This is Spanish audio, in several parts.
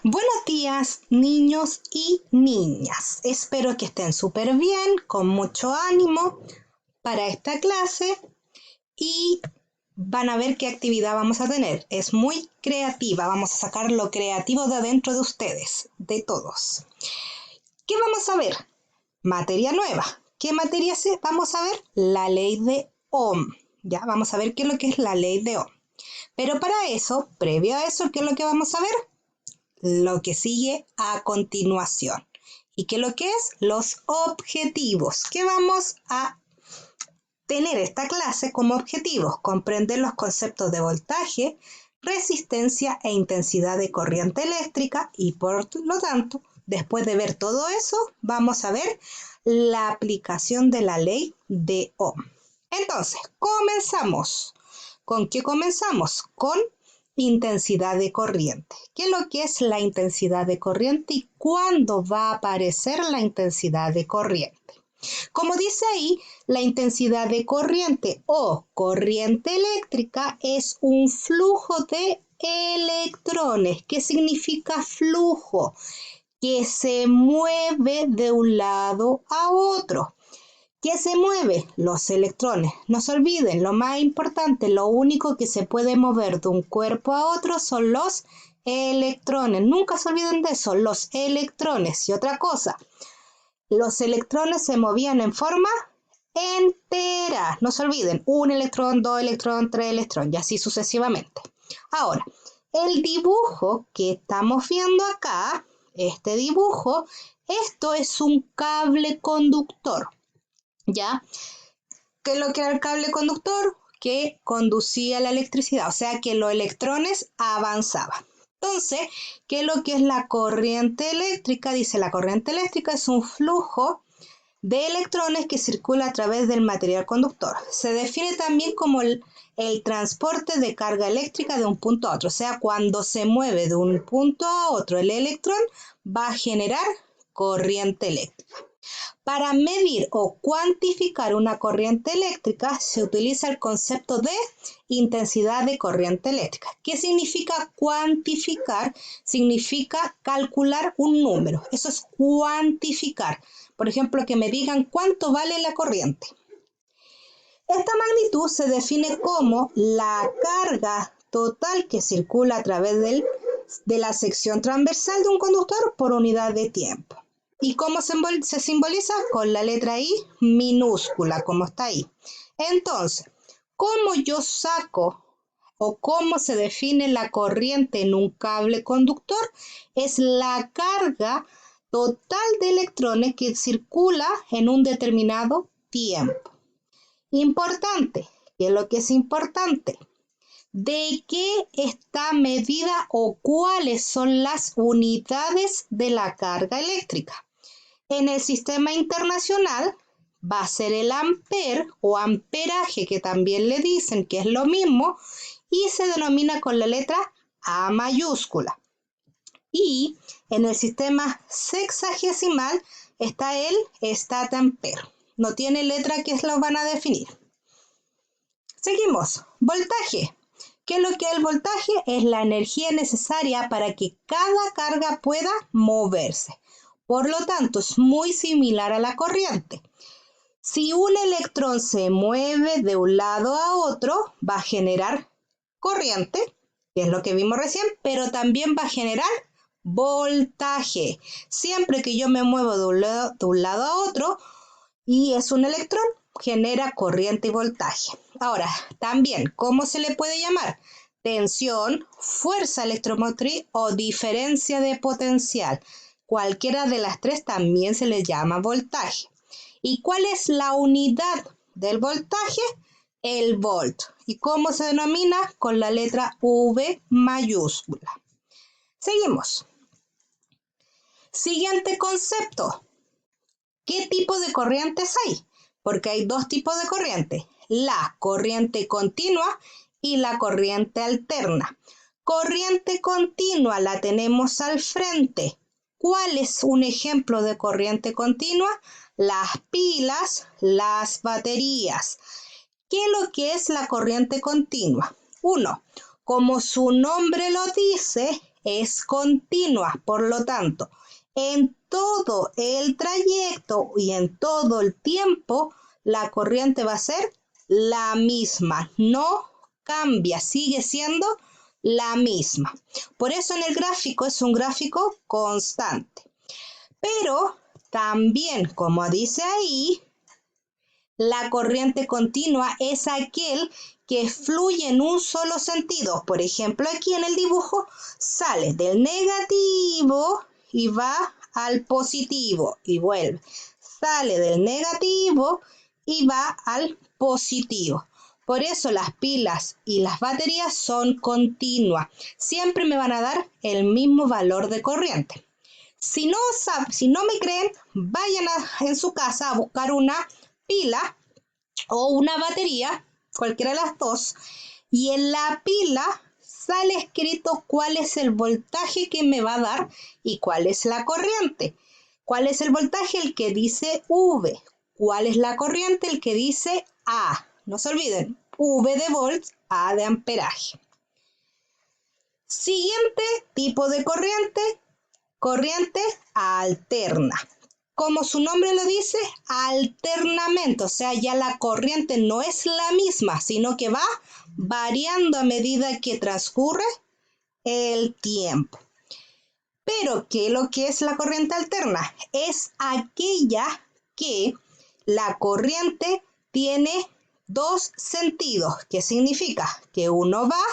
Buenos días, niños y niñas. Espero que estén súper bien, con mucho ánimo para esta clase y van a ver qué actividad vamos a tener. Es muy creativa, vamos a sacar lo creativo de adentro de ustedes, de todos. ¿Qué vamos a ver? Materia nueva. ¿Qué materia vamos a ver? La ley de Ohm. Ya, vamos a ver qué es lo que es la ley de Ohm. Pero para eso, previo a eso, ¿qué es lo que vamos a ver? Lo que sigue a continuación. ¿Y qué es lo que es? Los objetivos. ¿Qué vamos a tener esta clase como objetivos? Comprender los conceptos de voltaje, resistencia e intensidad de corriente eléctrica y por lo tanto, después de ver todo eso, vamos a ver la aplicación de la ley de Ohm. Entonces, comenzamos. ¿Con qué comenzamos? Con intensidad de corriente. ¿Qué es lo que es la intensidad de corriente y cuándo va a aparecer la intensidad de corriente? Como dice ahí, la intensidad de corriente o corriente eléctrica es un flujo de electrones. ¿Qué significa flujo? Que se mueve de un lado a otro. ¿Qué se mueve? Los electrones. No se olviden, lo más importante, lo único que se puede mover de un cuerpo a otro son los electrones. Nunca se olviden de eso, los electrones. Y otra cosa, los electrones se movían en forma entera. No se olviden, un electrón, dos electrones, tres electrones y así sucesivamente. Ahora, el dibujo que estamos viendo acá, este dibujo, esto es un cable conductor. ¿Ya? ¿Qué es lo que era el cable conductor? Que conducía la electricidad, o sea que los electrones avanzaban. Entonces, ¿qué es lo que es la corriente eléctrica? Dice, la corriente eléctrica es un flujo de electrones que circula a través del material conductor. Se define también como el transporte de carga eléctrica de un punto a otro, o sea, cuando se mueve de un punto a otro el electrón, va a generar corriente eléctrica. Para medir o cuantificar una corriente eléctrica se utiliza el concepto de intensidad de corriente eléctrica. ¿Qué significa cuantificar? Significa calcular un número. Eso es cuantificar. Por ejemplo, que me digan cuánto vale la corriente. Esta magnitud se define como la carga total que circula a través de la sección transversal de un conductor por unidad de tiempo. ¿Y cómo se simboliza? Con la letra I minúscula, como está ahí. Entonces, ¿cómo yo saco o cómo se define la corriente en un cable conductor? Es la carga total de electrones que circula en un determinado tiempo. Importante, ¿qué es lo que es importante? ¿De qué está medida o cuáles son las unidades de la carga eléctrica? En el sistema internacional va a ser el amper o amperaje, que también le dicen que es lo mismo, y se denomina con la letra A mayúscula. Y en el sistema sexagesimal está el estatamper. No tiene letra que lo van a definir. Seguimos. Voltaje. ¿Qué es lo que es el voltaje? Es la energía necesaria para que cada carga pueda moverse. Por lo tanto, es muy similar a la corriente. Si un electrón se mueve de un lado a otro, va a generar corriente, que es lo que vimos recién, pero también va a generar voltaje. Siempre que yo me muevo de un lado a otro y es un electrón, genera corriente y voltaje. Ahora, también, ¿cómo se le puede llamar? Tensión, fuerza electromotriz o diferencia de potencial. Cualquiera de las tres también se le llama voltaje. ¿Y cuál es la unidad del voltaje? El volt. ¿Y cómo se denomina? Con la letra V mayúscula. Seguimos. Siguiente concepto. ¿Qué tipo de corrientes hay? Porque hay dos tipos de corriente. La corriente continua y la corriente alterna. Corriente continua la tenemos al frente. ¿Cuál es un ejemplo de corriente continua? Las pilas, las baterías. ¿Qué es lo que es la corriente continua? 1. Como su nombre lo dice, es continua. Por lo tanto, en todo el trayecto y en todo el tiempo, la corriente va a ser la misma. No cambia, sigue siendo la misma. Por eso en el gráfico es un gráfico constante. Pero también, como dice ahí, la corriente continua es aquel que fluye en un solo sentido. Por ejemplo, aquí en el dibujo sale del negativo y va al positivo y vuelve. Sale del negativo y va al positivo. Por eso las pilas y las baterías son continuas. Siempre me van a dar el mismo valor de corriente. Si no me creen, vayan en su casa a buscar una pila o una batería, cualquiera de las dos, y en la pila sale escrito cuál es el voltaje que me va a dar y cuál es la corriente. ¿Cuál es el voltaje? El que dice V. ¿Cuál es la corriente? El que dice A. No se olviden, V de volts, A de amperaje. Siguiente tipo de corriente alterna. Como su nombre lo dice, alternamente, o sea, ya la corriente no es la misma, sino que va variando a medida que transcurre el tiempo. Pero, ¿qué es lo que es la corriente alterna? Es aquella que la corriente tiene dos sentidos. ¿Qué significa? Que uno va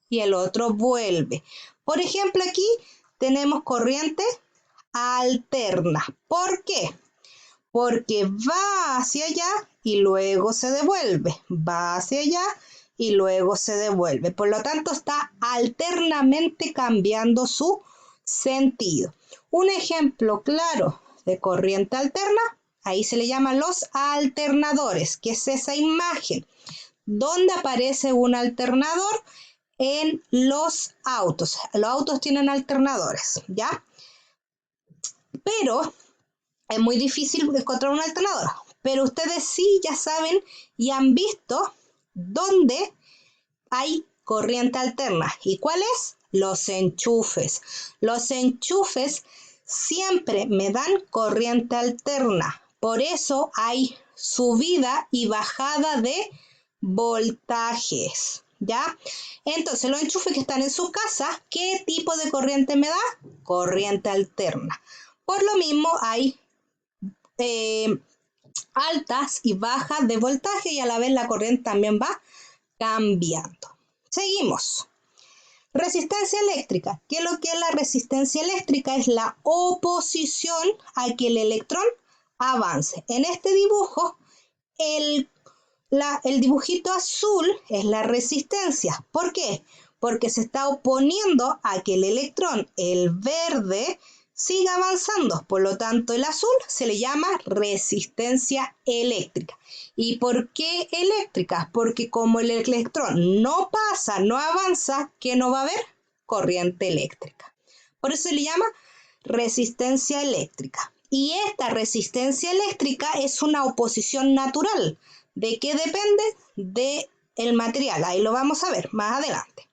y el otro vuelve. Por ejemplo, aquí tenemos corriente alterna. ¿Por qué? Porque va hacia allá y luego se devuelve. Va hacia allá y luego se devuelve. Por lo tanto, está alternamente cambiando su sentido. Un ejemplo claro de corriente alterna, ahí se le llaman los alternadores, que es esa imagen donde aparece un alternador en los autos. Los autos tienen alternadores, ¿ya? Pero es muy difícil encontrar un alternador. Pero ustedes sí ya saben y han visto dónde hay corriente alterna. ¿Y cuál es? Los enchufes. Los enchufes siempre me dan corriente alterna. Por eso hay subida y bajada de voltajes. ¿Ya? Entonces, los enchufes que están en su casa, ¿qué tipo de corriente me da? Corriente alterna. Por lo mismo, hay altas y bajas de voltaje y a la vez la corriente también va cambiando. Seguimos. Resistencia eléctrica. ¿Qué es lo que es la resistencia eléctrica? Es la oposición a que el electrón avance. En este dibujo, el dibujito azul es la resistencia. ¿Por qué? Porque se está oponiendo a que el electrón, el verde, siga avanzando. Por lo tanto, el azul se le llama resistencia eléctrica. ¿Y por qué eléctrica? Porque como el electrón no pasa, no avanza, ¿qué no va a haber? Corriente eléctrica. Por eso se le llama resistencia eléctrica. Y esta resistencia eléctrica es una oposición natural. ¿De qué depende? Del material. Ahí lo vamos a ver más adelante.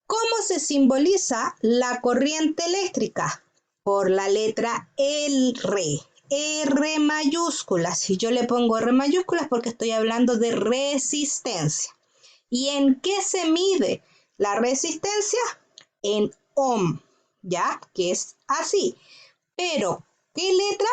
¿Cómo se simboliza la corriente eléctrica? Por la letra R. R mayúscula. Si yo le pongo R mayúscula es porque estoy hablando de resistencia. ¿Y en qué se mide la resistencia? En ohm, ¿ya? Que es así. Pero, ¿qué letra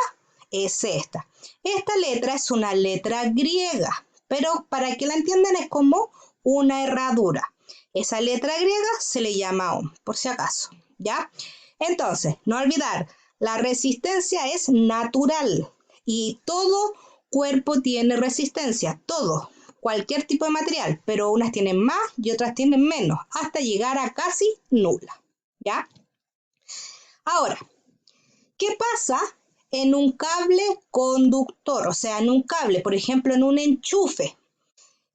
es esta? Esta letra es una letra griega, pero para que la entiendan es como una herradura. Esa letra griega se le llama ohm, por si acaso, ¿ya? Entonces, no olvidar, la resistencia es natural y todo cuerpo tiene resistencia, todo, cualquier tipo de material, pero unas tienen más y otras tienen menos, hasta llegar a casi nula, ¿ya? Ahora, ¿qué pasa en un cable conductor? O sea, en un cable, por ejemplo, en un enchufe.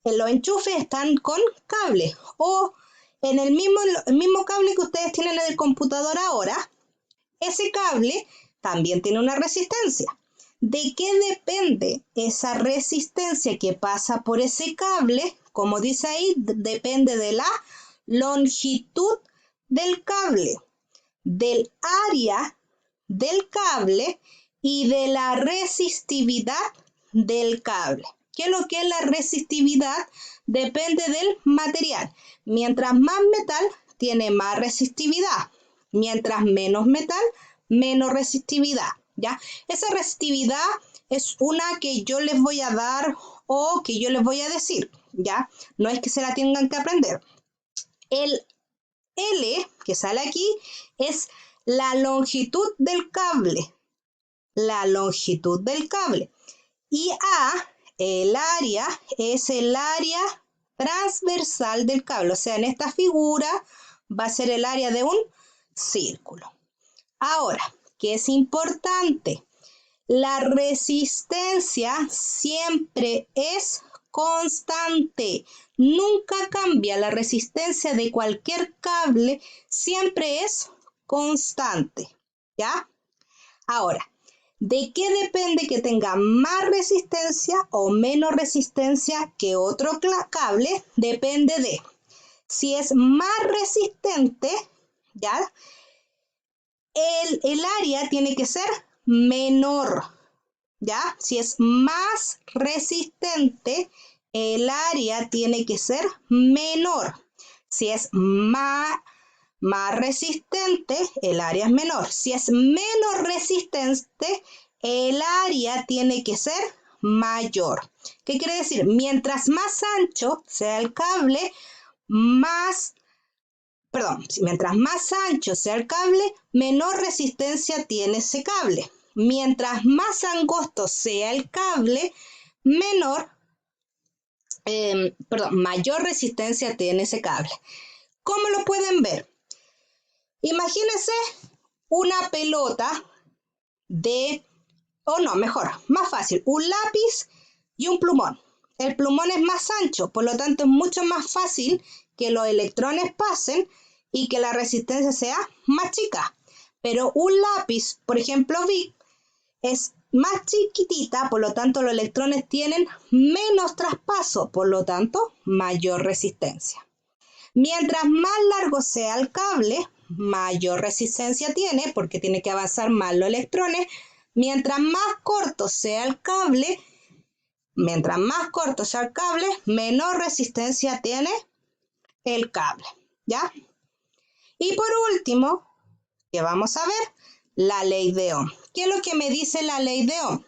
Los enchufes están con cable o en el mismo cable que ustedes tienen en el computador ahora, ese cable también tiene una resistencia. ¿De qué depende esa resistencia que pasa por ese cable? Como dice ahí, depende de la longitud del cable, del área del cable y de la resistividad del cable. ¿Qué es lo que es la resistividad? Depende del material. Mientras más metal, tiene más resistividad. Mientras menos metal, menos resistividad. ¿Ya? Esa resistividad es una que yo les voy a dar o que yo les voy a decir. ¿Ya? No es que se la tengan que aprender. El L que sale aquí es la longitud del cable. La longitud del cable. Y A, el área, es el área transversal del cable. O sea, en esta figura va a ser el área de un círculo. Ahora, ¿qué es importante? La resistencia siempre es constante. Nunca cambia. La resistencia de cualquier cable siempre es constante. ¿Ya? Ahora, ¿de qué depende que tenga más resistencia o menos resistencia que otro cable? Depende de si es más resistente, ¿ya? El área tiene que ser menor, ¿ya? Si es más resistente, el área tiene que ser menor. Si es más resistente, el área es menor. Si es menos resistente, el área tiene que ser mayor. ¿Qué quiere decir? Mientras más ancho sea el cable, mientras más ancho sea el cable, menor resistencia tiene ese cable. Mientras más angosto sea el cable, mayor resistencia tiene ese cable. ¿Cómo lo pueden ver? Imagínense una pelota más fácil, un lápiz y un plumón. El plumón es más ancho, por lo tanto es mucho más fácil que los electrones pasen y que la resistencia sea más chica. Pero un lápiz, por ejemplo, Bic, es más chiquitita, por lo tanto los electrones tienen menos traspaso, por lo tanto mayor resistencia. Mientras más largo sea el cable, mayor resistencia tiene, porque tiene que avanzar más los electrones. Mientras más corto sea el cable, menor resistencia tiene el cable, ¿ya? Y por último, ¿qué vamos a ver? La ley de Ohm. ¿Qué es lo que me dice la ley de Ohm?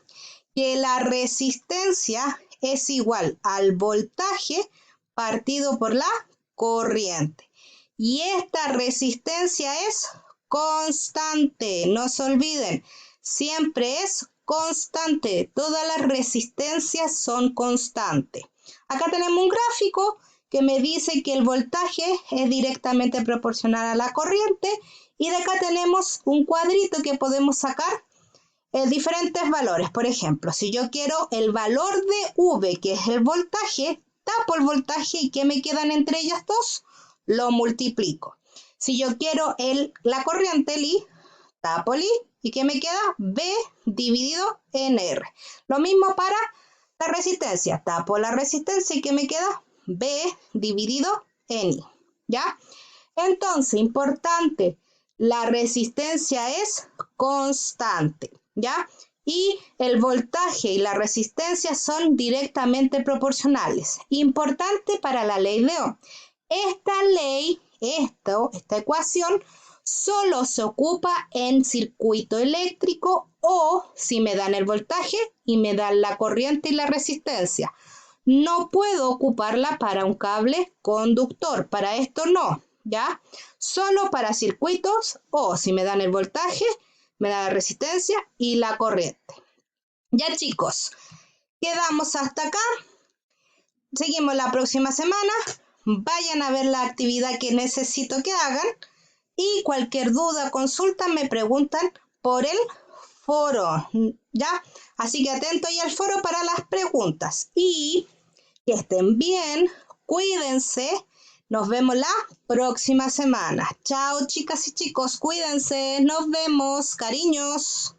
Que la resistencia es igual al voltaje partido por la corriente. Y esta resistencia es constante. No se olviden, siempre es constante. Todas las resistencias son constantes. Acá tenemos un gráfico que me dice que el voltaje es directamente proporcional a la corriente. Y de acá tenemos un cuadrito que podemos sacar diferentes valores. Por ejemplo, si yo quiero el valor de V, que es el voltaje, tapo el voltaje y ¿qué me quedan entre ellas dos? Lo multiplico. Si yo quiero la corriente, el I, tapo el I y ¿qué me queda? V dividido en R. Lo mismo para la resistencia. Tapo la resistencia y ¿qué me queda? V dividido en I. ¿Ya? Entonces, importante, la resistencia es constante, ¿ya? Y el voltaje y la resistencia son directamente proporcionales. Importante para la ley de Ohm. Esta ecuación, solo se ocupa en circuito eléctrico o si me dan el voltaje y me dan la corriente y la resistencia. No puedo ocuparla para un cable conductor, para esto no. ¿Ya? Solo para circuitos o si me dan el voltaje, me da la resistencia y la corriente. Ya chicos, quedamos hasta acá. Seguimos la próxima semana. Vayan a ver la actividad que necesito que hagan y cualquier duda, consulta, me preguntan por el foro. ¿Ya? Así que atento ahí al foro para las preguntas. Y que estén bien, cuídense. Nos vemos la próxima semana. Chao, chicas y chicos, cuídense. Nos vemos, cariños.